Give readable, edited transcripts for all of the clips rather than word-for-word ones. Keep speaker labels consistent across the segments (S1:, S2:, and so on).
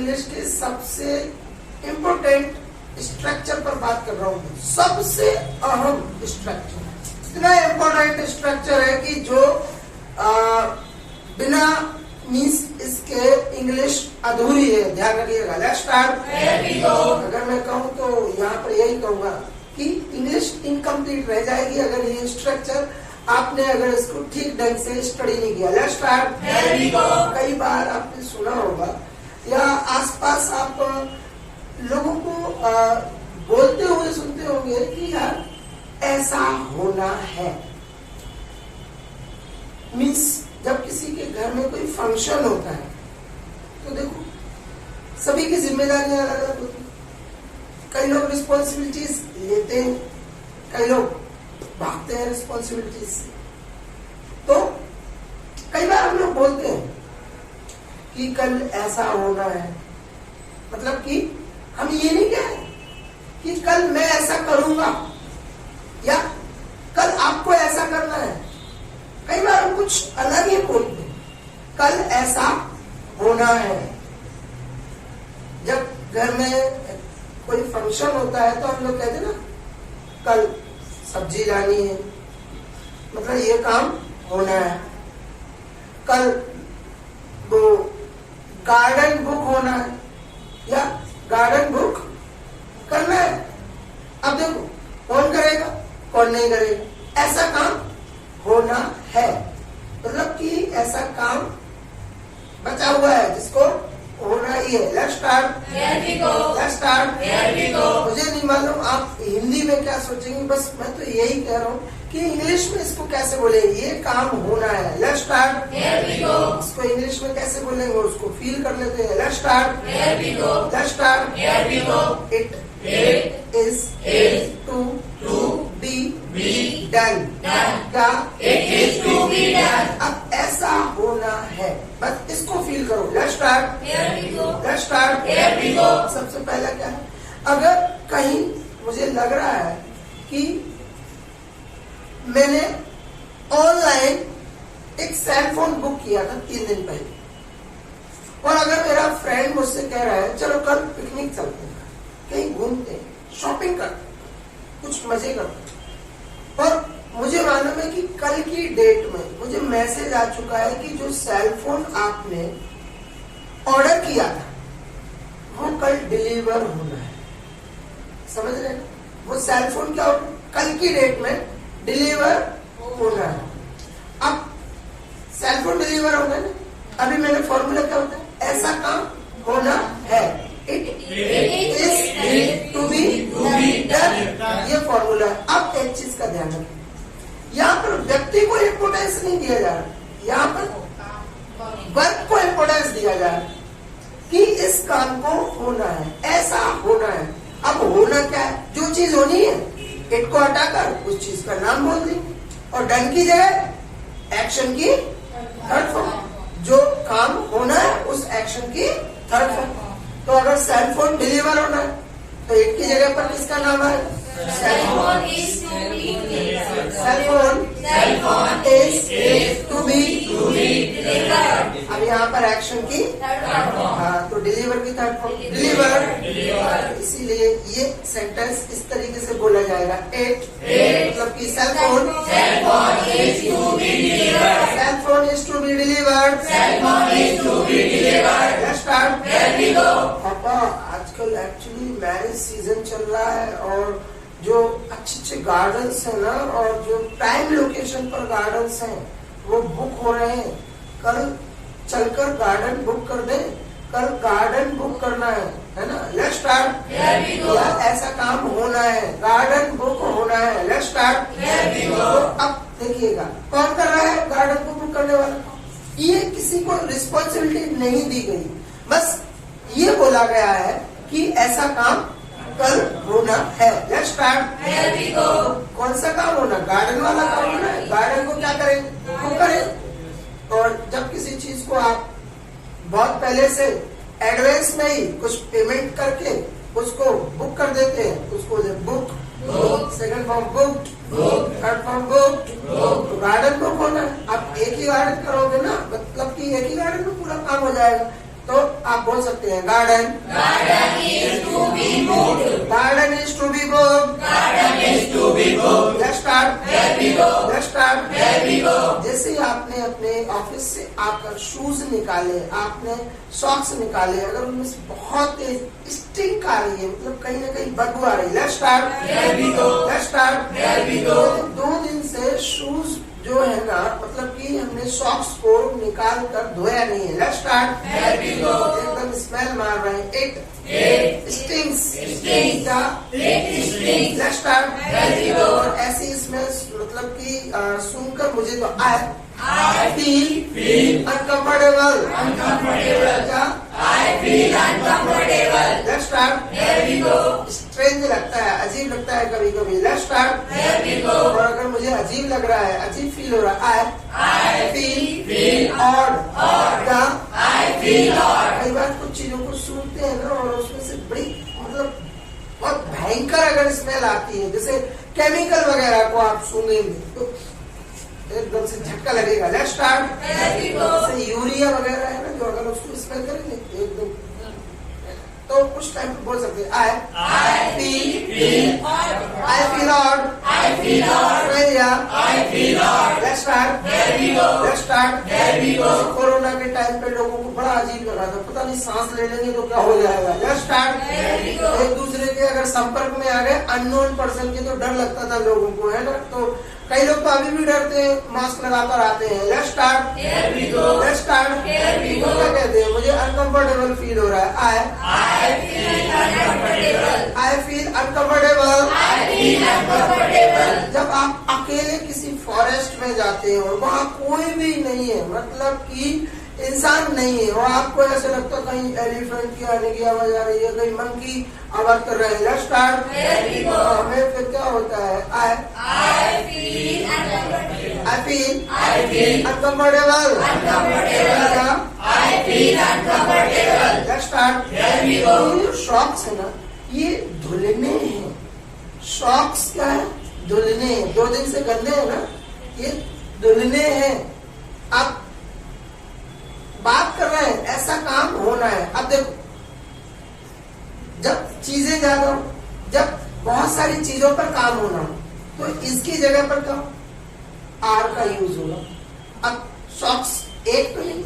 S1: English के सबसे important structure पर बात कर रहा हूँ। सबसे अहम स्ट्रक्चर, इतना इम्पोर्टेंट स्ट्रक्चर है कि जो बिना मीन्स इसके इंग्लिश अधूरी है। ध्यान रखिएगा। Let's start. अगर मैं कहूँ तो यहाँ पर यही कहूँगा कि इंग्लिश इनकम्प्लीट रह जाएगी अगर ये स्ट्रक्चर आपने अगर इसको ठीक ढंग से स्टडी नहीं किया। Let's start. कई बार आपने सुना होगा या आसपास आप लोगों को बोलते हुए सुनते होंगे कि यार ऐसा होना है। मीन्स जब किसी के घर में कोई फंक्शन होता है तो देखो सभी की जिम्मेदारियां अलग अलग होती हैं। कई लोग रिस्पॉन्सिबिलिटीज लेते हैं, कई लोग भागते हैं रिस्पॉन्सिबिलिटीज से। तो कई बार हम लोग बोलते हैं कि कल ऐसा होना है, मतलब कि हम ये नहीं कह रहे कि कल मैं ऐसा करूंगा या कल आपको ऐसा करना है। कई बार हम कुछ अलग ही बोलते हैं, कल ऐसा होना है। जब घर में कोई फंक्शन होता है तो हम लोग कहते हैं ना कल सब्जी लानी है, मतलब ये काम होना है। कल वो गार्डन बुक होना है या गार्डन बुक करना है। अब देखो कौन करेगा कौन नहीं करेगा, ऐसा काम होना है। मतलब कि ऐसा काम बचा हुआ है जिसको होना ही है। Let's start. Let's start. मुझे नहीं मालूम आप हिंदी में क्या सोचेंगे, बस मैं तो यही कह रहा हूँ कि इंग्लिश में इसको कैसे बोलेंगे, ये काम होना है। Let's start. इसको इंग्लिश में कैसे बोलेंगे उसको फील कर लेते हैं। Let's start. Let's start. It is to be done. क्या? It is to be done. अब ऐसा होना है, बस इसको फील करो। Let's start. Let's start. सबसे पहला क्या है, अगर कहीं मुझे लग रहा है कि मैंने ऑनलाइन एक सेल फोन बुक किया था 3 दिन पहले, और अगर मेरा फ्रेंड मुझसे कह रहा है चलो कल पिकनिक चलते हैं, कहीं घूमते हैं, शॉपिंग करते हैं, कुछ मजे करते हैं, और मुझे मालूम है कि कल की डेट में मुझे मैसेज आ चुका है कि जो सेल फोन आपने ऑर्डर किया था वो कल डिलीवर होना है। समझ रहे हैं? वो सेल फोन क्या होगा, कल की डेट में डिलीवर होना है। अब सेल फोन डिलीवर होना है ना, अभी मैंने फॉर्मूला क्या होता है, ऐसा काम होना है। It is to be done, ये फॉर्मूला है। अब एक चीज का ध्यान रखें, यहाँ पर व्यक्ति को इम्पोर्टेंस नहीं दिया जा रहा, यहाँ पर वर्क को इम्पोर्टेंस दिया जा रहा है कि इस काम को होना है, ऐसा होना है। अब होना क्या है, जो चीज होनी है इट को हटाकर उस चीज का नाम बोल देंगे, और डन की जगह एक्शन की थर्ड फॉर्म। जो काम होना है उस एक्शन की थर्ड फॉर्म। तो अगर सेल फोन डिलीवर होना है तो इट की जगह पर किसका नाम है, cell phone is to be delivered. अब यहाँ पर एक्शन की हाँ, तो डिलीवर की थर्ड फॉर्म डिलीवर। इसीलिए ये सेंटेंस इस तरीके से बोला जाएगा, इट मतलब कि cell phone is to be delivered. पापा आजकल एक्चुअली मैरिज सीजन चल रहा है, और जो अच्छे गार्डन्स हैं ना, और जो प्राइम लोकेशन पर गार्डन्स हैं वो बुक हो रहे हैं। कल चलकर गार्डन बुक कर दे, कल गार्डन बुक करना है ना। Let's start. ऐसा काम होना है, गार्डन बुक होना है। Let's start. तो अब देखिएगा कौन कर रहा है, गार्डन को बुक करने वाला। ये किसी को रिस्पॉन्सिबिलिटी नहीं दी गई, बस ये बोला गया है कि ऐसा काम कल होना है। Let's start. कौन सा काम होना, गार्डन वाला काम होना है। गार्डन को क्या करें, बुक करें। और जब किसी चीज को आप बहुत पहले से एडवांस में ही कुछ पेमेंट करके उसको बुक कर देते हैं, उसको book, second form booked, third form booked. तो गार्डन बुक होना है। आप एक ही गार्डन करोगे ना, मतलब कि एक ही गार्डन में पूरा काम हो जाएगा। तो आप बोल सकते हैं garden,
S2: Garden is to be moved.
S1: Garden is to be book,
S2: Garden is to be moved.
S1: Let's start,
S2: There we go.
S1: Let's start.
S2: There we go.
S1: जैसे ही आपने अपने ऑफिस से आकर शूज निकाले, आपने सॉक्स निकाले, अगर उनमें से बहुत तेज स्टिंक आ रही है, मतलब कहीं ना कहीं बदबू आ रही है, let's start,
S2: There we go.
S1: Let's start.
S2: There we go.
S1: 2 दिन से शूज जो है ना, मतलब कि हमने सॉक्स को निकाल कर धोया नहीं है, let's start.
S2: There we go.
S1: एकदम स्मेल मार रहे हैं,
S2: It
S1: stings,
S2: stinks. It stinks.
S1: Let's start.
S2: There we go.
S1: और ऐसी स्मेल मतलब कि सुनकर मुझे तो
S2: I
S1: फील अनकंफर्टेबल,
S2: uncomfortable.
S1: क्या
S2: I feel uncomfortable.
S1: Let's start.
S2: There we go.
S1: Strange लगता है, अजीब लगता है कभी कभी, let's start.
S2: There we go.
S1: और अगर मुझे अजीब लग रहा है, अजीब फील हो रहा है,
S2: I
S1: फील ऑड, क्या
S2: I feel odd.
S1: कई बार कुछ चीजों को सुनते हैं ना, और उसमें से बड़ी मतलब बहुत भयंकर अगर स्मेल आती है, जैसे केमिकल वगैरह को आप सूंघेंगे तो एकदम से झटका लगेगा, let's start.
S2: There we go.
S1: जैसे यूरिया वगैरह है ना, जो अगर उसको स्मेल करेंगे एकदम, तो कुछ टाइम पे बोल सकते हैं
S2: I feel odd.
S1: I feel odd,
S2: I feel odd. I feel odd.
S1: Let's start,
S2: There we go.
S1: Let's start.
S2: There we go.
S1: Corona के टाइम पे लोगों को बड़ा अजीब लगा था, पता नहीं सांस ले लेंगे तो क्या हो जाएगा, let's start.
S2: There we go.
S1: एक दूसरे के अगर संपर्क में आ गए अननोन पर्सन के, तो डर लगता था लोगों को, है ना। तो कई लोग तो अभी भी डरते हैं, मास्क लगाकर आते हैं, let's start,
S2: There we go.
S1: Let's start.
S2: Here we go.
S1: क्या कहते हैं, मुझे अनकंफर्टेबल फील हो रहा है,
S2: I feel uncomfortable.
S1: I feel uncomfortable.
S2: I feel uncomfortable.
S1: जब आप अकेले किसी फॉरेस्ट में जाते हो और वहाँ कोई भी नहीं है, मतलब कि इंसान नहीं है, और आपको ऐसा लगता है कहीं एलिफेंट की आने की आवाज आ रही है, कहीं मंकी आवाज कर रहे हैं, let's start.
S2: There we go.
S1: हमें फिर क्या होता है,
S2: I feel uncomfortable.
S1: I feel
S2: I feel
S1: uncomfortable,
S2: uncomfortable. I feel uncomfortable.
S1: Let's start.
S2: There we go.
S1: ये जो शॉक्स है ना, ये धुलने हैं। शॉक्स क्या है, धुलने हैं। 2 दिन से गंदे हैं ना, ये धुलने हैं। अब बात कर रहे हैं, ऐसा काम होना है। अब देखो, जब चीजें ज्यादा हो, जब बहुत सारी चीजों पर काम होना हो, तो इसकी जगह पर क्या आर का यूज होगा। अब सॉक्स एक तो नहीं,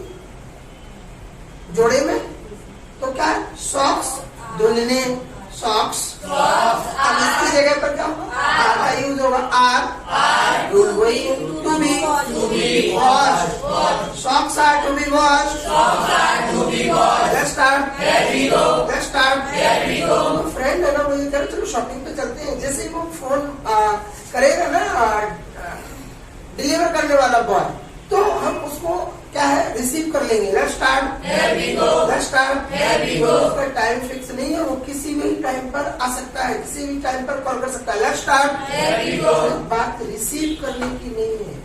S1: जोड़े में तो क्या है, सॉक्स धुलने, सॉक्स। अब इसकी जगह पर क्या होगा, आर का यूज होगा, आर वही to be wash, socks are to be wash, let's start, let's start. Friend है ना, मुझे कह रहे चलो शॉपिंग पे चलते हैं, जैसे ही वो फोन करेगा ना डिलीवर करने वाला बॉय, तो हम उसको क्या है रिसीव कर लेंगे, लेट्स स्टार्ट, लेट्स स्टार्ट। उसका टाइम फिक्स नहीं है, वो किसी भी टाइम पर आ सकता है, किसी भी टाइम पर कॉल कर सकता है, लेट्स स्टार्ट। बात रिसीव करने की नहीं है,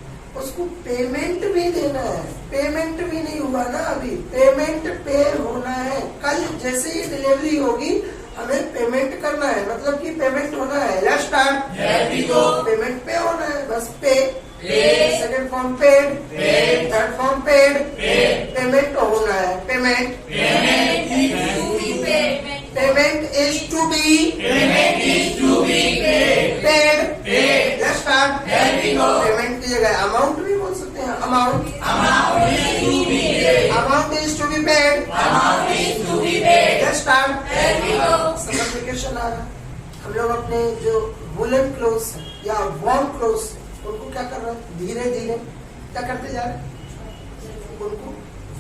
S1: उसको पेमेंट भी देना है। पेमेंट भी नहीं हुआ ना अभी, पेमेंट पे होना है। कल जैसे ही डिलीवरी होगी हमें पेमेंट करना है, मतलब कि पेमेंट होना है, लेट्स स्टार्ट। पेमेंट पे होना है, बस pay. Second form paid, third form paid, payment होना है, payment. Payment is to be paid, let's start. Payment की जगह अमाउंट भी बोल सकते हैं, amount is to be paid, let's start. Summer vacation आ रहा है, हम लोग अपने जो वुलन क्लोथ्स या वार्म क्लोथ्स उनको क्या कर रहे हैं, धीरे धीरे क्या करते जा रहे हैं, उनको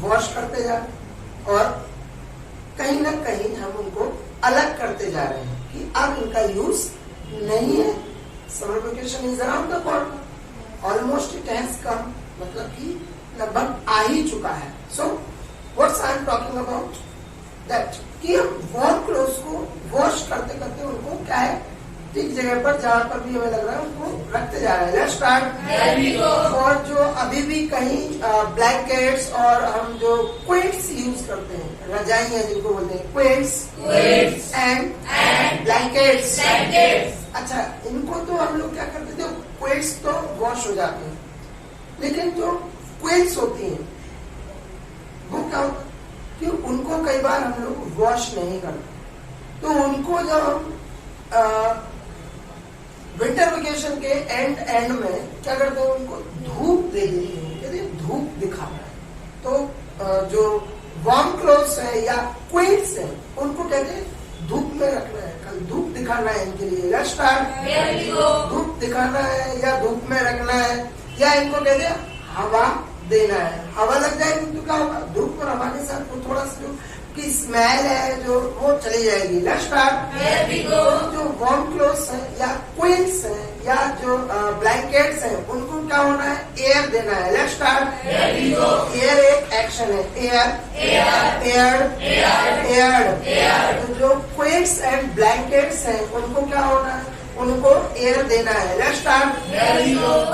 S1: वॉश करते जा रहे हैं, और कहीं ना कहीं हम उनको अलग करते जा रहे हैं कि अब इनका यूज नहीं है। Summer vacation is around the corner, almost it has come, मतलब कि लगभग आ ही चुका है। So what's I am talking about that, कि हम वार्म क्लोथ्स को वॉश करते करते उनको क्या है ठीक जगह पर जहां पर भी हमें लग रहा है उनको रखते जा रहे हैं, लेट्स स्टार्ट। और जो अभी भी कहीं ब्लैंकेट्स और हम जो क्वेट्स यूज करते हैं, रजाइयां जिनको बोलते हैं, क्वेट्स एंड ब्लैंकेट्स। अच्छा, इनको तो हम लोग क्या करते थे, क्वेट्स तो वॉश हो जाते हैं, लेकिन जो क्वेट्स होती हैं वो क्या होता है, कि उनको कई बार हम लोग वॉश नहीं करते, तो उनको जब हम विंटर वेकेशन के एंड में क्या करते हैं, उनको धूप दे देते हैं, कहते हैं धूप दिखाना है। तो जो वार्म क्लोथ्स है या क्विल्ट्स है उनको कहते हैं धूप में रखना है, कल धूप दिखाना है इनके लिए। Let's start. धूप दिखाना है या धूप में रखना है, या इनको कहते हैं हवा देना है। हवा लग जाएगी तो क्या होगा, धूप और हवा के साथ वो थोड़ा सा की स्मेल है जो वो चली जाएगी। Let's start. जो वार्म क्लोथ्स है या क्विल्ट्स है या जो ब्लैंकेट्स है उनको क्या होना है, एयर देना है। Let's start. एयर एक एक्शन है, एयर। तो जो क्विल्ट्स एंड ब्लैंकेट्स है उनको क्या होना है, उनको एयर देना है। Let's start.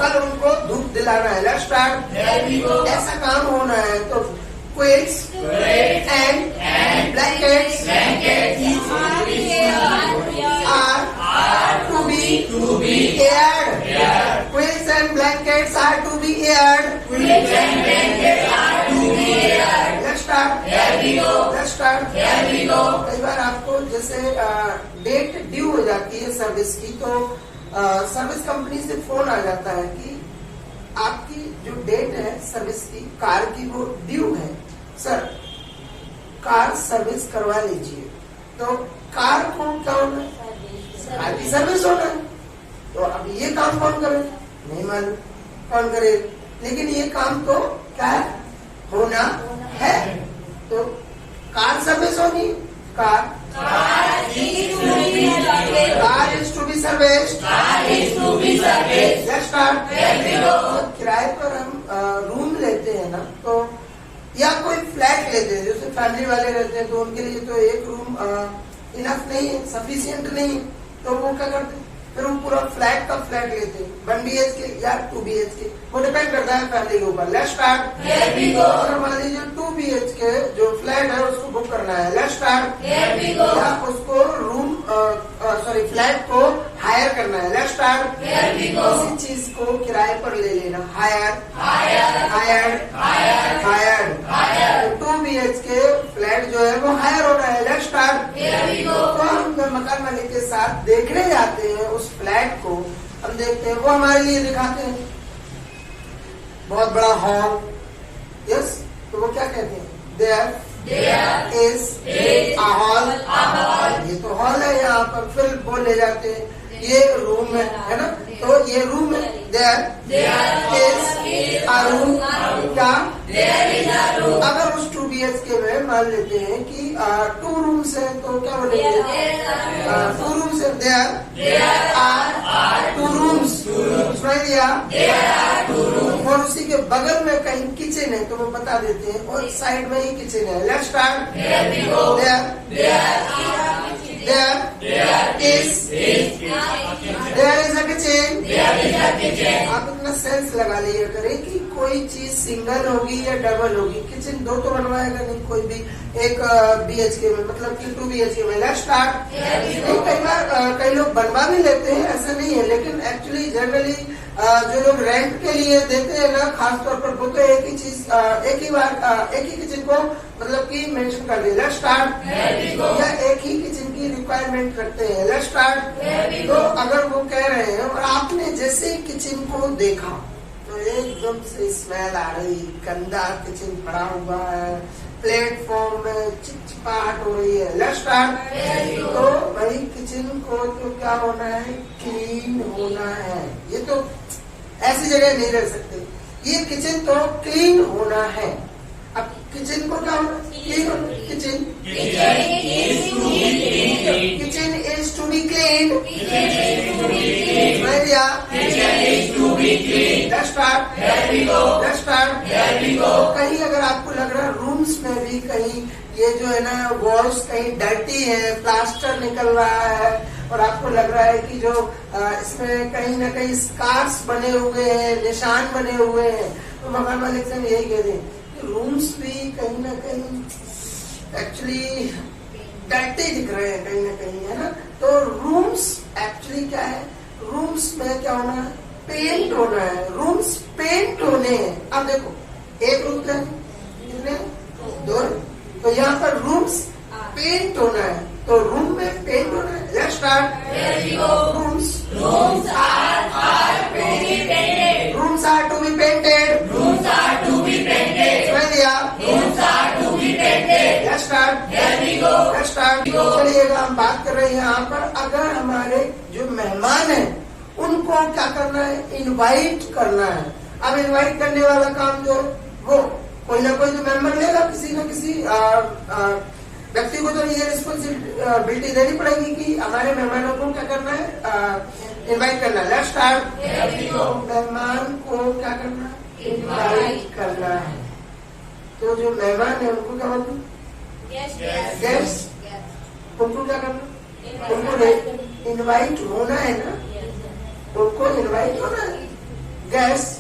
S1: कल उनको धूप दिलाना है। Let's start. ऐसा काम होना है। तो quilts and blankets are to be aired. Quilts and blankets are to be aired. Let's start. Let's start. कई बार आपको जैसे डेट ड्यू हो जाती है सर्विस की, तो सर्विस कंपनी से फोन आ जाता है कि आपकी जो डेट है सर्विस की कार की वो ड्यू है, सर कार सर्विस करवा लीजिए। तो कार को क्या होना है, कार की सर्विस होना है। तो अब ये काम कौन करे, नहीं मालूम कौन करे, लेकिन ये काम तो क्या है, होना है। तो कार सर्विस होगी, car is to be serviced. Let's start. किराए पर हम रूम लेते हैं ना, तो या कोई फ्लैट लेते हैं, जैसे फैमिली वाले रहते हैं तो उनके लिए तो एक रूम इनफ नहीं है, सफिशिएंट नहीं है, तो वो क्या करते हैं, फिर वो पूरा फ्लैट का फ्लैट लेते हैं, 1 BHK या 2 BHK, वो डिपेंड करता है फैमिली के ऊपर। Let's start. अगर मान लीजिए 2 BHK जो फ्लैट है उसको बुक करना है, लेट्स स्टार्ट। या उसको रूम फ्लैट को हायर करना है, लेट्स स्टार्ट। किसी चीज को किराए पर ले लेना, हायर। 2 BHK फ्लैट जो है वो हायर हो रहा है, लेट्स स्टार्ट। तो हम मकान मालिक के साथ देखने जाते हैं उस फ्लैट को, हम देखते हैं, वो हमारे लिए दिखाते हैं बहुत बड़ा हॉल, यस, तो वो क्या कहते हैं, देयर इज अ हॉल। ये तो हॉल है, यहाँ पर फिर बोल ले जाते हैं ये रूम है ना, तो ये रूम है, देयर इज अ रूम। क्या, अगर उस 2 BHK में मान लेते हैं कि 2 रूम्स है, तो क्या बोलेंगे, 2 रूम्स है, देयर आर 2 रूम्स। सुनाई दिया, और उसी के बगल में कहीं किचन है तो वो बता देते हैं, और साइड में ही किचन है। Let's start. There is a kitchen. आप इतना सेंस लगा लिया करें कि कोई चीज सिंगल होगी या डबल होगी, किचन 2 तो बनवाएगा नहीं कोई भी एक BHK में, मतलब कि 2 BHK में। Let's start. कई बार कई लोग बनवा भी लेते हैं, ऐसा नहीं है, लेकिन एक्चुअली जनरली जो लोग रेंट के लिए देते हैं ना, खासतौर पर वो तो एक ही चीज एक ही किचन को मतलब कि मेंशन कर दिया, लेट्स स्टार्ट। या एक ही किचन की रिक्वायरमेंट करते हैं, लेट्स स्टार्ट। तो अगर वो कह रहे हैं और आपने जैसे ही किचन को देखा तो एकदम से स्मेल आ रही, गंदा किचन पड़ा हुआ है, प्लेटफॉर्म में चिपचिपाहट हो रही है, लेट्स स्टार्ट। तो भाई किचन को तो क्या होना है, क्लीन होना है। ये तो ऐसी जगह नहीं रह सकते, ये किचन तो क्लीन होना है। अब किचन को क्या होना, क्लीन होना, kitchen is to be clean. कहीं अगर आपको लग रहा है रूम्स में भी कहीं ये जो है ना वॉल्स कहीं डर्टी है, प्लास्टर निकल रहा है, और आपको लग रहा है कि जो इसमें कहीं ना कहीं स्कार्स बने हुए हैं, निशान बने हुए हैं, तो मकान मालिक से यही कह दें कि रूम्स भी कहीं ना कहीं एक्चुअली डर्टी दिख रहे हैं कहीं ना कहीं, है ना। तो रूम्स एक्चुअली क्या है, रूम्स में क्या होना है, पेंट होना है, रूम्स पेंट होने हैं। अब देखो एक रूम का कितने, 2, तो यहाँ पर रूम्स पेंट होना है, तो रूम में पेंट होना है। Let's start. Rooms
S2: Rooms are to be painted.
S1: Rooms are to be painted.
S2: Rooms are to be painted.
S1: समझ लिया?
S2: Rooms are to be painted.
S1: Let's start.
S2: Here we go.
S1: Let's start. चलिएगा, हम बात कर रहे हैं यहाँ पर, अगर हमारे जो मेहमान हैं उनको क्या करना है, इनवाइट करना है। अब इनवाइट करने वाला काम जो वो कोई ना कोई तो मेंबर लेगा, किसी न किसी व्यक्ति को तो ये रिस्पॉन्सिबिलिटी देनी पड़ेगी कि हमारे मेहमानों को क्या करना है, इनवाइट करना है। Let's start. मेहमान को क्या करना है, इनवाइट करना है। तो जो मेहमान है उनको क्या बोलते हैं, गेस्ट। उनको क्या करना, उनको इनवाइट होना है ना, उनको इनवाइट होना है। Guest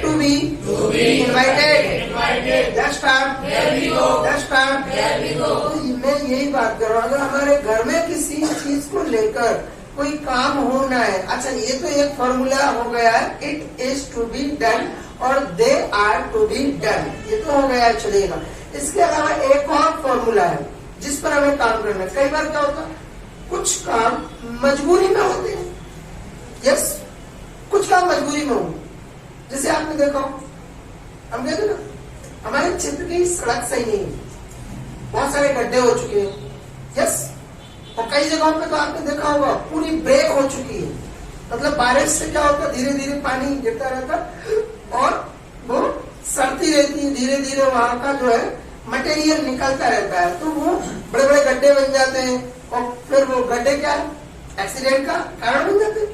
S1: to be invited. Let's start. Let's start. मैं यही बात कर रहा हूँ, अगर हमारे घर में किसी चीज को लेकर कोई काम होना है, अच्छा ये तो एक फॉर्मूला हो गया है, it is to be done और they are to be done, ये तो हो गया, चलेगा। इसके अलावा एक और फॉर्मूला है जिस पर हमें काम करना है। कई बार क्या होता है, कुछ काम मजबूरी में होते हैं। यस, कुछ काम मजबूरी में होंगे। जैसे आपने देखा, हम कहते ना हमारे क्षेत्र की सड़क सही नहीं है, बहुत सारे गड्ढे हो चुके हैं। यस, और कई जगहों पे तो आपने देखा होगा पूरी ब्रेक हो चुकी है। मतलब बारिश से क्या होता है, धीरे धीरे पानी गिरता रहता और वो सड़ती रहती है, धीरे धीरे वहां का जो है मटेरियल निकलता रहता है, तो वो बड़े बड़े गड्ढे बन जाते हैं और फिर वो गड्ढे क्या है, एक्सीडेंट का कारण बन जाते हैं।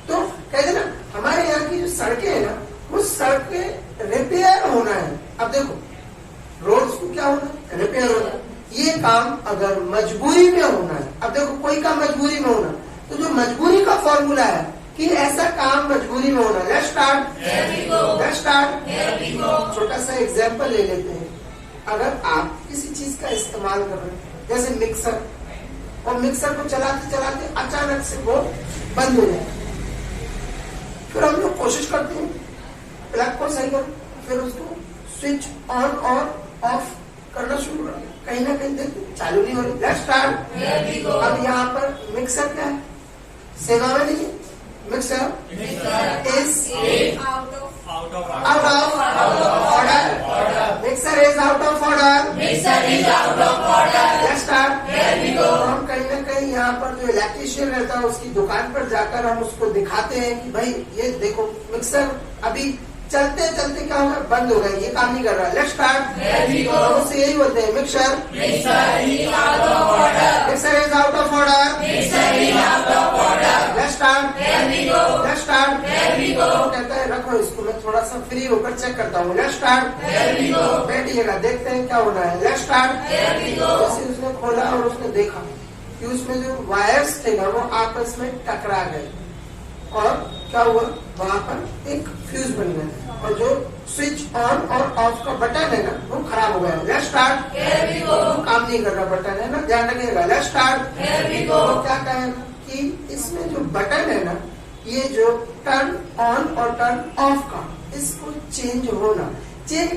S1: तो कहते ना हमारे यहाँ की जो सड़कें है ना, वो सड़कें रिपेयर होना है। अब देखो, रोड्स को क्या होना है, रिपेयर होना है। ये काम अगर मजबूरी में होना है, अब देखो कोई काम मजबूरी में होना, तो जो मजबूरी का फॉर्मूला है कि ऐसा काम मजबूरी में होना। Let's start. Let's start. छोटा सा एग्जांपल ले लेते हैं। अगर आप किसी चीज का इस्तेमाल कर रहे हैं, जैसे मिक्सर, और मिक्सर को चलाते चलाते अचानक से वो बंद हो जाए, फिर हम लोग कोशिश करते हैं प्लग को सही करो, फिर उसको स्विच ऑन और ऑफ करना शुरू कर, कहीं ना कहीं देखते चालू नहीं हो रही। Let's start. अब यहाँ पर मिक्सर क्या है, सेवा में नहीं है। Mixer is out of order. Mixer is out of order. Let's start. हम कहीं ना कहीं यहाँ पर जो इलेक्ट्रीशियन रहता है उसकी दुकान पर जाकर हम उसको दिखाते हैं कि भाई ये देखो मिक्सर अभी चलते चलते क्या होगा, बंद हो गया, ये काम नहीं कर रहा। Let's start. उससे यही बोलते हैं, mixer is out of order. Let's start. Let's start. कहता है रखो इसको, मैं थोड़ा सा फ्री होकर चेक करता हूँ। Let's start. बैठिएगा, देखते हैं क्या होना है। Let's start. जैसे उसने खोला और उसने देखा कि उसमें जो वायर्स थे ना वो आपस में टकरा गए और क्या हुआ, वहां पर एक फ्यूज बन गया और जो स्विच ऑन और ऑफ का बटन है ना वो खराब हो गया। Let's start. काम नहीं कर रहा बटन है ना, ध्यान रखिएगा। Let's start. तो क्या कहें कि इसमें जो बटन है ना, ये जो टर्न ऑन और टर्न ऑफ का, इसको चेंज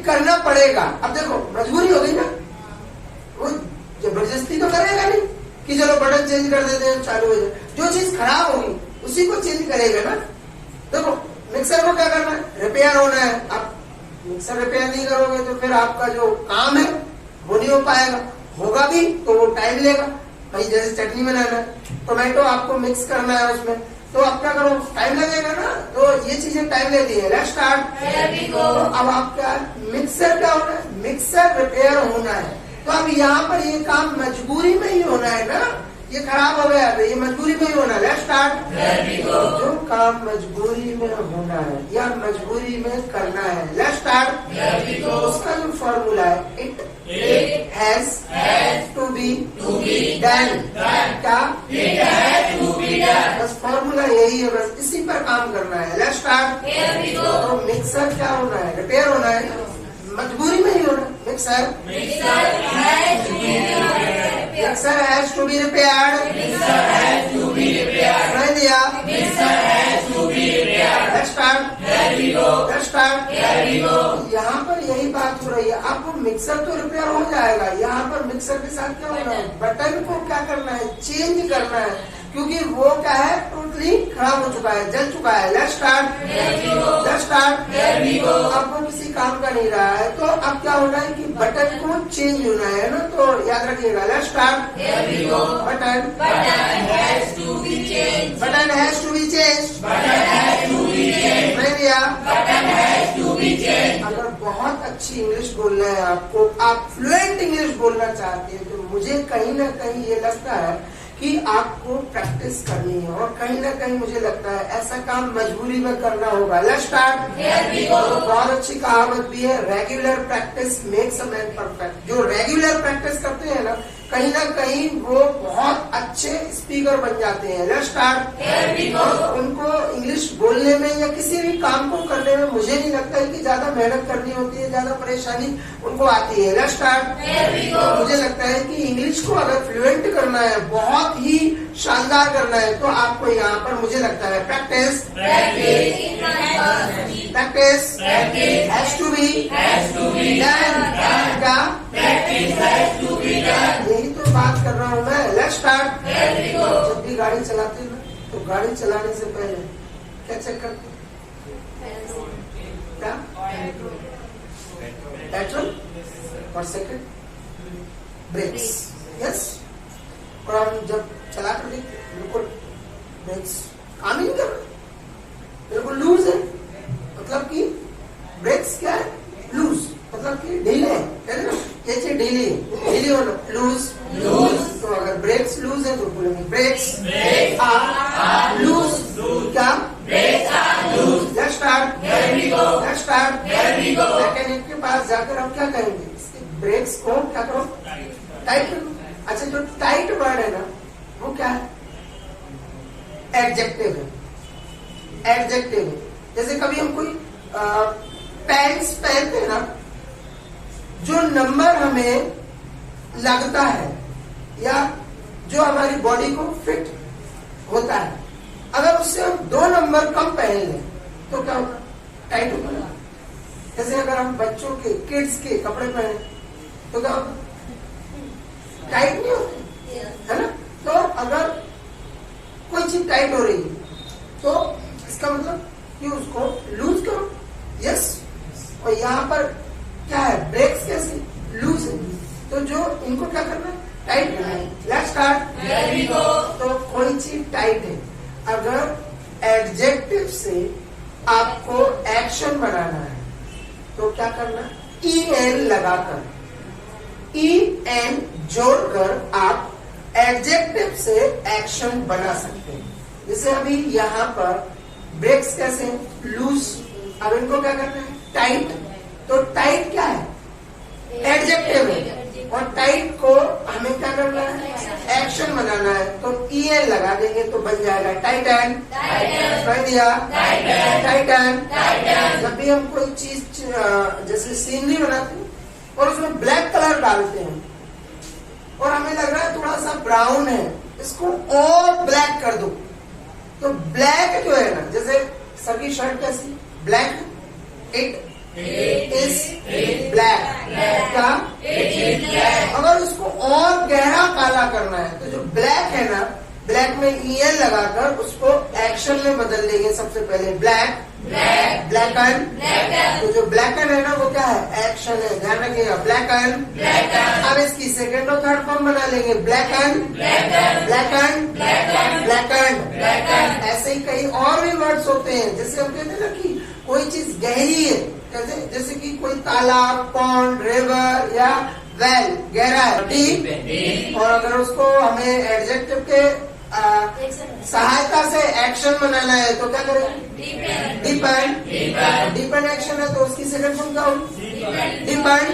S1: करना पड़ेगा। अब देखो मजबूरी हो गई ना, वो जबरदस्ती तो करेगा नहीं कि चलो बटन चेंज कर देते हैं चालू हो जाए। जो चीज खराब होगी उसी को चेंज करेगा ना। देखो मिक्सर को क्या करना है, रिपेयर होना है। आप मिक्सर रिपेयर नहीं करोगे तो फिर आपका जो काम है वो नहीं हो पाएगा, होगा भी तो वो टाइम लेगा। भाई जैसे चटनी बनाना है, टोमेटो आपको मिक्स करना है उसमें, तो आप क्या करो, टाइम लगेगा ना, तो ये चीजें टाइम लेती है। Let's start. तो अब आप क्या, मिक्सर क्या होना है, मिक्सर रिपेयर होना है। तो अब यहाँ पर ये काम मजबूरी में ही होना है ना, ये खराब हो गया तो ये मजबूरी में ही होना है। Let's start. जो काम मजबूरी में होना है या मजबूरी में करना है, लेट्स स्टार्ट। उसका जो फॉर्मूला है, it has to be done. क्या, बस फॉर्मूला यही है, बस इसी पर काम करना है। Let's start. तो मिक्सर क्या होना है, रिपेयर होना है, मजबूरी में ही होना है। Mixer has to be repaired. समझ दिया। Let's start,
S2: Here we go.
S1: Let's start.
S2: Here we go.
S1: यहाँ पर यही बात हो रही है। आपको मिक्सर तो रिपेयर हो जाएगा, यहाँ पर मिक्सर के साथ क्या होना है, बटन को क्या करना है, चेंज करना है, क्योंकि वो क्या है, टोटली खराब हो चुका है, जल चुका है। Let's start, let's start. अब वो किसी काम का नहीं रहा है, तो अब क्या होना है कि बटन को चेंज होना है ना, तो याद रखिएगा। Let's start, button
S2: Button has to be changed.
S1: Button has to be change.
S2: Button has to be changed.
S1: नहीं दिया।
S2: Button has to be changed.
S1: अगर बहुत अच्छी इंग्लिश बोलना है आपको, आप फ्लुएंट इंग्लिश बोलना चाहते हैं, तो मुझे कहीं ना कहीं ये लगता है कि आपको प्रैक्टिस करनी है, और कहीं ना कहीं मुझे लगता है ऐसा काम मजबूरी में करना होगा। Let's start.
S2: Here we go.
S1: बहुत अच्छी कहावत भी है, regular practice makes a man perfect. जो रेगुलर प्रैक्टिस करते हैं ना, कहीं ना कहीं वो बहुत अच्छे स्पीकर बन जाते हैं। Let's start.
S2: Here we go.
S1: उनको इंग्लिश बोलने में या किसी भी काम को करने में मुझे नहीं लगता है कि ज्यादा मेहनत करनी होती है, ज्यादा परेशानी उनको आती है। Let's start.
S2: Here we go.
S1: मुझे लगता है कि इंग्लिश को अगर फ्लुएंट करना है, बहुत ही शानदार करना है, तो आपको यहाँ पर मुझे लगता है practice,
S2: Practice.
S1: Practice
S2: Practice.
S1: Has to be
S2: Has to be
S1: done.
S2: done.
S1: क्या
S2: Practice has to be done.
S1: यही तो बात कर रहा हूँ मैं। Let's start.
S2: Here we go.
S1: जब भी गाड़ी चलाते हैं ना, तो गाड़ी चलाने से पहले क्या चेक करते हैं? क्या? पेट्रोल और सेकंड ब्रेक्स। यस। और हम जब चला कर देखते हैं, बिल्कुल ब्रेक्स काम ही नहीं कर रहे, बिल्कुल लूज है, मतलब कि ब्रेक्स क्या है, लूज, मतलब कि ढीले है, कहते हैं ना, ये चीज ढीली है, ढीली होना, लूज। तो अगर ब्रेक्स लूज है तो बोलेंगे ब्रेक्स आर लूज। क्या? Let's start. Let's start. Mechanic के पास जाकर हम क्या कहेंगे, इसके ब्रेक्स को क्या करो, टाइट करो। अच्छा, जो टाइट वर्ड है ना, वो क्या है, एडजेक्टिव है। एडजेक्टिव है। जैसे कभी हम कोई पैंट्स पहनते हैं ना, जो नंबर हमें लगता है या जो हमारी बॉडी को फिट होता है, अगर उससे हम 2 नंबर कम पहन लें तो क्या होगा, टाइट होगा। जैसे अगर हम बच्चों के, किड्स के कपड़े पहने तो क्या होगा, टाइट नहीं होते, है ना। तो अगर कोई चीज टाइट हो रही है तो इसका मतलब कि उसको लूज करो। यस। और यहाँ पर क्या है, ब्रेक्स कैसे लूज है, तो जो इनको क्या करना है, टाइट करना है। Let's start.
S2: Here we go.
S1: तो कोई चीज टाइट है, अगर एडजेक्टिव से आपको एक्शन बनाना है तो क्या करना, EN लगाकर, EN जोड़कर आप एडजेक्टिव से एक्शन बना सकते हैं। जैसे अभी यहाँ पर ब्रेक्स कैसे लूज, अब इनको क्या करना है, टाइट। तो टाइट क्या है, एडजेक्टिव है, और टाइट को हमें क्या करना है, एक्शन बनाना है, तो EN लगा देंगे तो बन जाएगा टाइटन। कर दिया, टाइटन। जब भी हम कोई चीज जैसे सीनरी बनाते हैं और उसमें ब्लैक कलर डालते हैं और हमें लग रहा है थोड़ा सा ब्राउन है, इसको और ब्लैक कर दो, तो ब्लैक जो है ना, जैसे सर की शर्ट कैसी ब्लैक, इट इज ब्लैक। क्या? अगर उसको और गहरा काला करना है तो जो ब्लैक है ना, ब्लैक में EN लगाकर उसको एक्शन में बदल देंगे। सबसे पहले ब्लैक, ब्लैकन। तो जो ब्लैकन है ना, वो क्या है, एक्शन है, ध्यान रखिएगा, ब्लैकन। अब इसकी सेकंड और थर्ड फॉर्म बना लेंगे, ब्लैकन, ब्लैकन, ब्लैकन। ऐसे ही कई और भी वर्ड्स होते हैं, जैसे हम कहते हैं ना कि कोई चीज गहरी है, कैसे, जैसे कि कोई तालाब, पॉन्ड, रिवर या वेल, गहरा है, डीप। और अगर उसको हमें एडजेक्टिव के सहायता से एक्शन बनाना है तो क्या करें, डिपेंड। डिपेंड एक्शन है तो उसकी सेकंड फॉर्म क्या होगी, depend.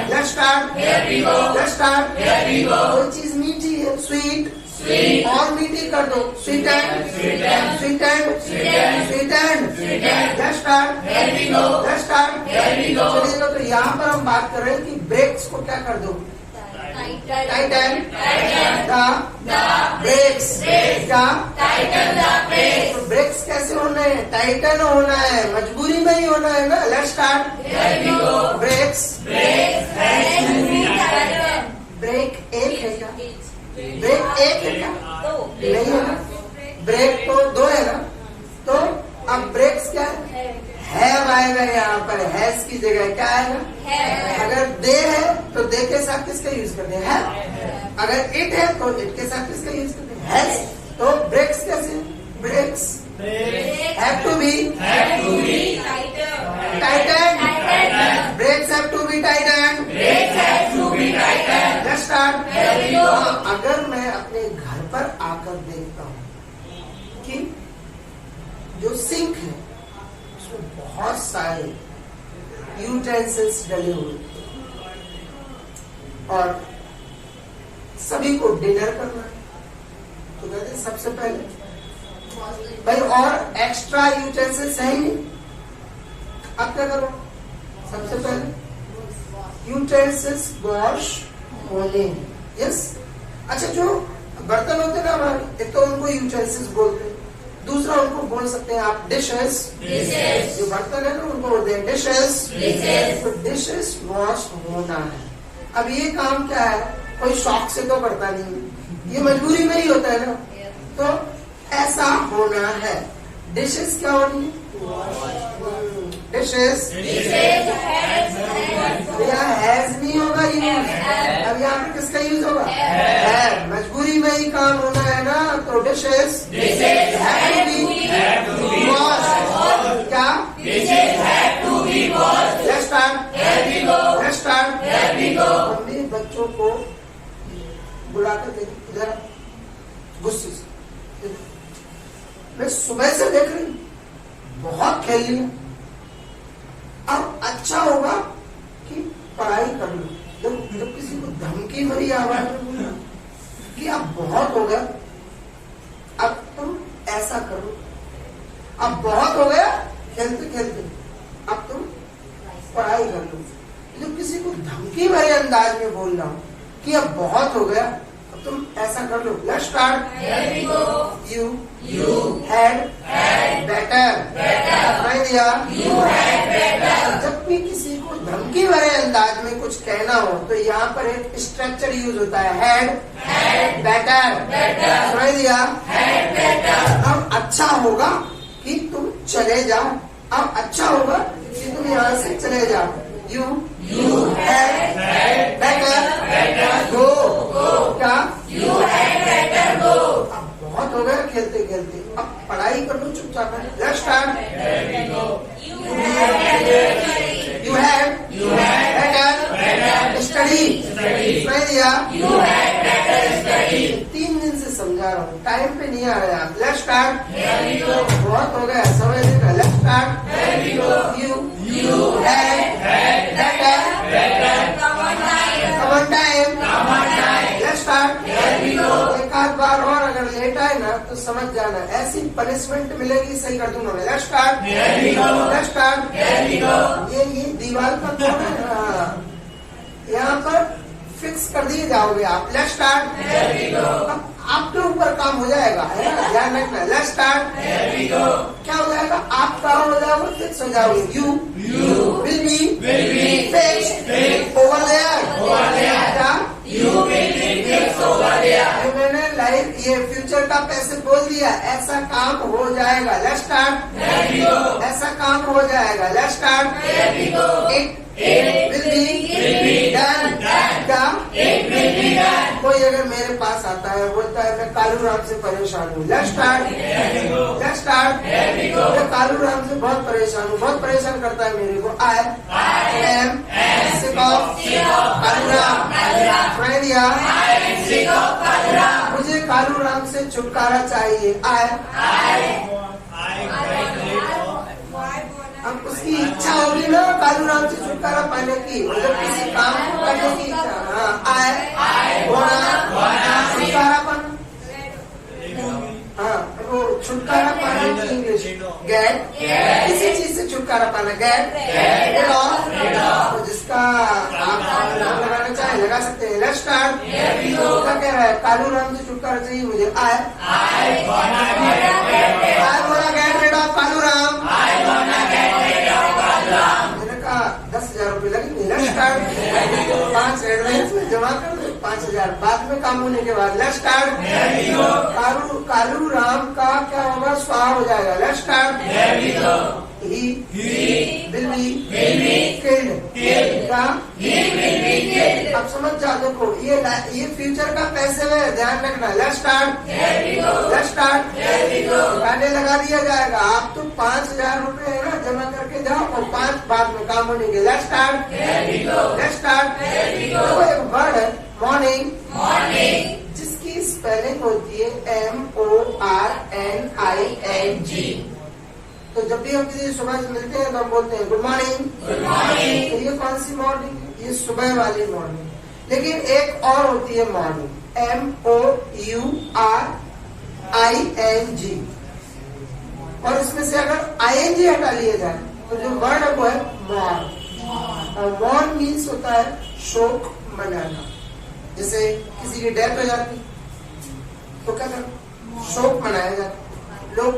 S1: Let's start. Let's start. कोई चीज मीठी है, स्वीट, और मीठी कर दो, sweetened. Let's start. Let's start. चलिएगा, तो यहाँ पर हम बात कर रहे हैं कि ब्रेक्स को क्या कर दो, टाइटन द ब्रेक्स क्या तो ब्रेक्स कैसे होना है? टाइटन होना है, मजबूरी में ही होना है ना। Let's start. ब्रेक्स ब्रेक एक है क्या? ब्रेक एक है क्या? नहीं है ना। ब्रेक तो दो है ना। तो अब ब्रेक्स क्या है? हैव आएगा यहाँ पर, हैज की जगह क्या आएगा? अगर दे है तो दे के साथ किसका यूज करते हैं? हैव। अगर इट है तो इट के साथ किसका यूज करते हैं? हैज। तो ब्रेक्स कैसे? Brakes have to be tighten. Brakes have to be tighten. Let's start. अगर मैं अपने घर पर आकर देखता हूँ कि जो सिंक है उसमें बहुत सारे यूटेंसिल्स डले हुए और सभी को डिनर करना है, तो कहते हैं सबसे पहले भाई और एक्स्ट्रा यूटेंसिल्स है ही नहीं, अब क्या करो? सबसे पहले यूटेंसिल्स वॉश होने। यस। अच्छा, जो बर्तन होते हैं ना हमारे, एक तो उनको यूटेंसिल्स बोलते हैं, दूसरा उनको बोल सकते हैं आप डिशेस। जो बर्तन है ना उनको बोलते हैं डिशेस। तो डिशेस वॉश होना है। अब ये काम क्या है? कोई शौक से तो करता नहीं, ये मजबूरी में ही होता है ना। तो ऐसा होना है। डिशेस क्या होनी है? डिशेस। यहाँ हैज नहीं होगा यूज, अब यहाँ पे किसका यूज होगा? है। मजबूरी में ही काम होना है ना। तो डिशेस वॉश क्या? Let's start. हमने बच्चों को बुलाकर देखी इधर गुस्से से, मैं सुबह से देख रही हूँ बहुत खेल लिया, अब अच्छा होगा कि पढ़ाई कर लो। जब किसी को धमकी भरी आवाज में बोला कि अब बहुत हो गया, अब तुम ऐसा करो, अब बहुत हो गया खेलते खेलते, अब तुम पढ़ाई कर लो। जब किसी को धमकी भरे अंदाज में बोल रहा हूं कि अब बहुत हो गया, अब तुम ऐसा कर लो। Let's start. You had better. नहीं दिया। जब भी किसी को धमकी भरे अंदाज में कुछ कहना हो तो यहाँ पर एक स्ट्रक्चर यूज होता है, हैड बेटर। नहीं दिया। अब अच्छा होगा कि तुम चले जाओ, अब अच्छा होगा कि तुम यहाँ से चले जाओ। यू हैड बेटर गो। क्या? अब बहुत हो गया खेलते खेलते, अब पढ़ाई कर लो चुपचाप। Let's start. You had better study. नहीं दिया। 3 दिन से समझा रहा हूँ, टाइम पे नहीं आ रहे आप। Let's start. बहुत हो गया समझ लेना। Let's start. You had better come on time. Let's start. एक आध बार और अगर लेट आए ना तो समझ जाना, ऐसी पनिशमेंट मिलेगी, सही कर दूंगा मैं। Let's start. Let's start. ये दीवार पर तो यहाँ पर फिक्स कर दिए जाओगे आप। Let's start. अब आपके ऊपर काम हो जाएगा, है ना, ध्यान रखना। Let's start. क्या हो जाएगा? आप काम हो जाओगे, फिक्स हो जाओगे। You will be fixed over there. क्या? मैंने लाइफ ये फ्यूचर का पैसे बोल दिया, ऐसा काम हो जाएगा। Let's start. ऐसा काम हो जाएगा। Let's start. It will be done. क्या? कोई अगर मेरे पास आता है बोलता है मैं कालू राम से परेशान हूँ। Let's start. मैं कालू राम से बहुत परेशान हूँ, बहुत परेशान करता है मेरे को। I am sick of Kalu Ram. मुझे कालू राम से छुटकारा चाहिए। अब उसकी इच्छा होगी ना कालू राम से छुटकारा पाने की, मतलब किसी काम को करने की इच्छा। छुटकारा पाना। हाँ, वो छुटकारा पाने की इंग्लिश गेट। किसी चीज से छुटकारा पाना, गेट ऑफ। जिसका आप नाम लगाना चाहे लगा लगा सकते हैं। Let's start. क्या कह रहा है? कालू राम से छुटकारा चाहिए मुझे। I wanna get rid of Kalu Ram. मैंने कहा 10,000 रुपये लगेंगे। Let's start. 5 एडवांस में जमा कर दो, 5,000 बाद में काम होने के बाद। Let's start. कालू राम का क्या होगा? स्वाहा हो जाएगा। Let's start. He will be killed. अब समझ जाओ, देखो ये फ्यूचर का पैसे में ध्यान रखना। Let's start. Let's start. गाने लगा दिया जाएगा। आप तो 5,000 रुपए है ना जमा करके जाओ और 5 बाद में काम होने के। Let's start. Let's start. तो एक वर्ड है मॉर्निंग, जिसकी स्पेलिंग होती है MORNING। तो जब भी हम किसी सुबह से मिलते हैं तो हम बोलते हैं गुड मॉर्निंग। तो ये कौन सी मॉर्निंग? ये सुबह वाली मॉर्निंग। लेकिन एक और होती है मॉर्निंग, MOURING। और इसमें से अगर ING हटा लिया जाए तो जो वर्ड है वो है मॉर्न। और मॉर्न मीन्स होता है शोक मनाना। जैसे किसी की डेथ हो जाती तो क्या करते? शोक मनाया जाता, लोग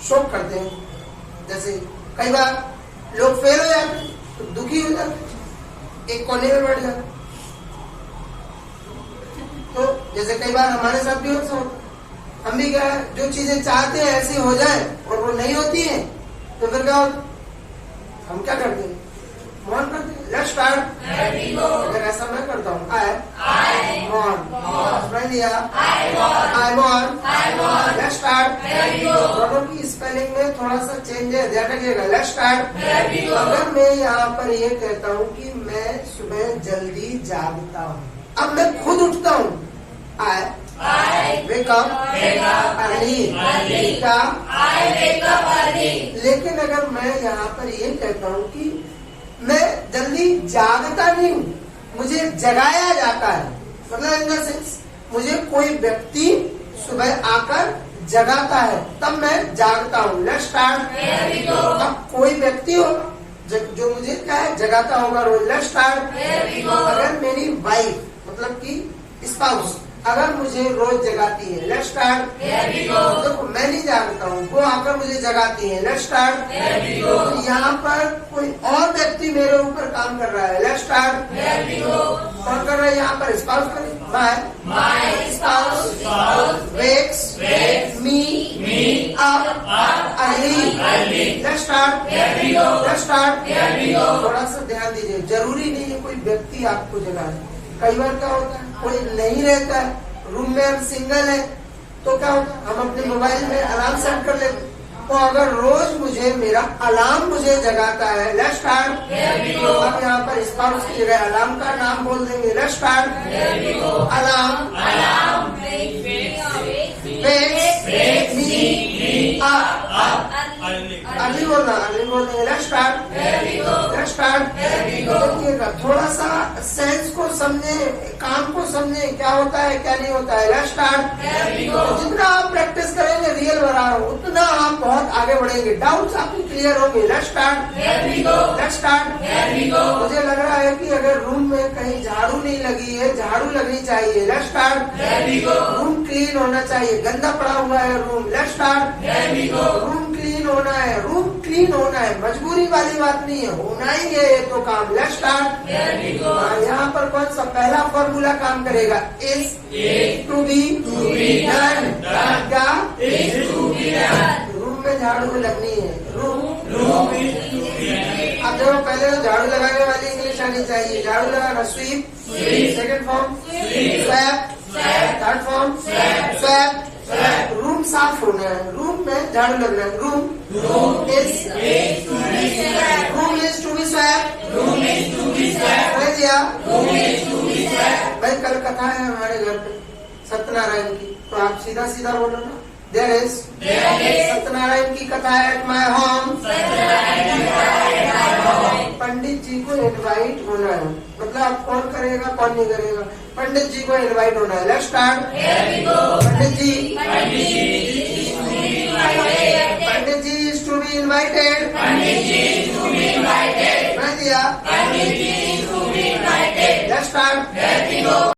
S1: शोक करते हैं। जैसे कई बार लोग फेल हो जाते तो दुखी हो जाते, एक कोने में बैठ जाते। तो जैसे कई बार हमारे साथ भी होता है, हम भी क्या है, जो चीजें चाहते हैं ऐसी हो जाए और वो नहीं होती है तो फिर क्या होता? हम क्या करते हैं? मौन करते हैं। Let's start. अगर ऐसा मैं करता हूँ, आई मौन, सुनाई दिया? आई मौन। Let's start. दोनों की स्पेलिंग में थोड़ा सा चेंज है, ध्यान रखिएगा। Let's start. अगर मैं यहाँ पर ये कहता हूँ कि मैं सुबह जल्दी जागता हूँ, अब मैं खुद उठता हूँ। आई वेक अप अर्ली। क्या? लेकिन अगर मैं यहाँ पर ये कहता हूँ कि मैं जल्दी जागता नहीं हूँ, मुझे जगाया जाता है, मतलब इन द सेंस मुझे कोई व्यक्ति सुबह आकर जगाता है, तब मैं जागता हूँ। Let's start. अब कोई व्यक्ति होगा जो मुझे क्या है? जगाता होगा रोज। Let's start. अगर मेरी वाइफ मतलब कि स्पाउस अगर मुझे रोज जगाती है। Let's start. देखो मैं नहीं जागता हूँ, वो आकर मुझे जगाती है। Let's start. तो यहाँ पर कोई और व्यक्ति मेरे ऊपर काम कर रहा है। Let's start. कौन कर रहा है यहाँ पर? स्पाउस कर रही है। My spouse wakes me up early. Let's start. Let's start. थोड़ा सा ध्यान दीजिए, जरूरी नहीं है कोई व्यक्ति आपको जगाए। कई बार क्या होता है, कोई नहीं रहता है, रूम में हम सिंगल है, तो क्या होता है, हम अपने मोबाइल में अलार्म सेट कर लेते। तो अगर रोज मुझे मेरा अलार्म मुझे जगाता है। Let's start. अब यहाँ पर स्पाउस की जगह अलार्म का नाम बोल देंगे। Let's start. Alarm wakes me up early बोलना, अर्ली बोल देंगे। Let's start. Let's start. देखिएगा, थोड़ा सा सेंस को समझे, काम को समझे, क्या होता है क्या नहीं होता है। Let's start. जितना आप प्रैक्टिस करेंगे रियल बना रहा हूँ, उतना आप बहुत आगे बढ़ेंगे, डाउट्स आपके क्लियर होंगे। Let's start. Let's start. मुझे लग रहा है कि अगर रूम में कहीं झाड़ू नहीं लगी है, झाड़ू लगनी चाहिए। Let's start. रूम क्लीन होना चाहिए, गंदा पड़ा हुआ है room. Let's start. Room clean होना है, रूम क्लीन होना है, मजबूरी वाली बात नहीं है, होना ही है ये तो काम। Let's start. यहाँ पर कौन सा पहला फॉर्मूला काम करेगा? Is to be done. क्या? रूम में झाड़ू लगनी है, रूम। अब देखो, पहले तो झाड़ू लगाने वाली इंग्लिश आनी चाहिए। झाड़ू लगाना sweep, second form swap, third form swap. Room साफ होना है, रूम में झाड़ू लगना है। Room is to be swap. भाई कल कथा है हमारे घर पे सत्यनारायण की, तो आप सीधा सीधा बोलो ना। देयर इज सत्यनारायण की कथा एट माय होम। पंडित जी को इनवाइट होना है, मतलब आप कौन करेगा कौन नहीं करेगा, पंडित जी को इनवाइट होना है। Let's start. Pandit ji is to be invited. मैं दिया। लेट्स नमस्कार।
S2: जय हिंद।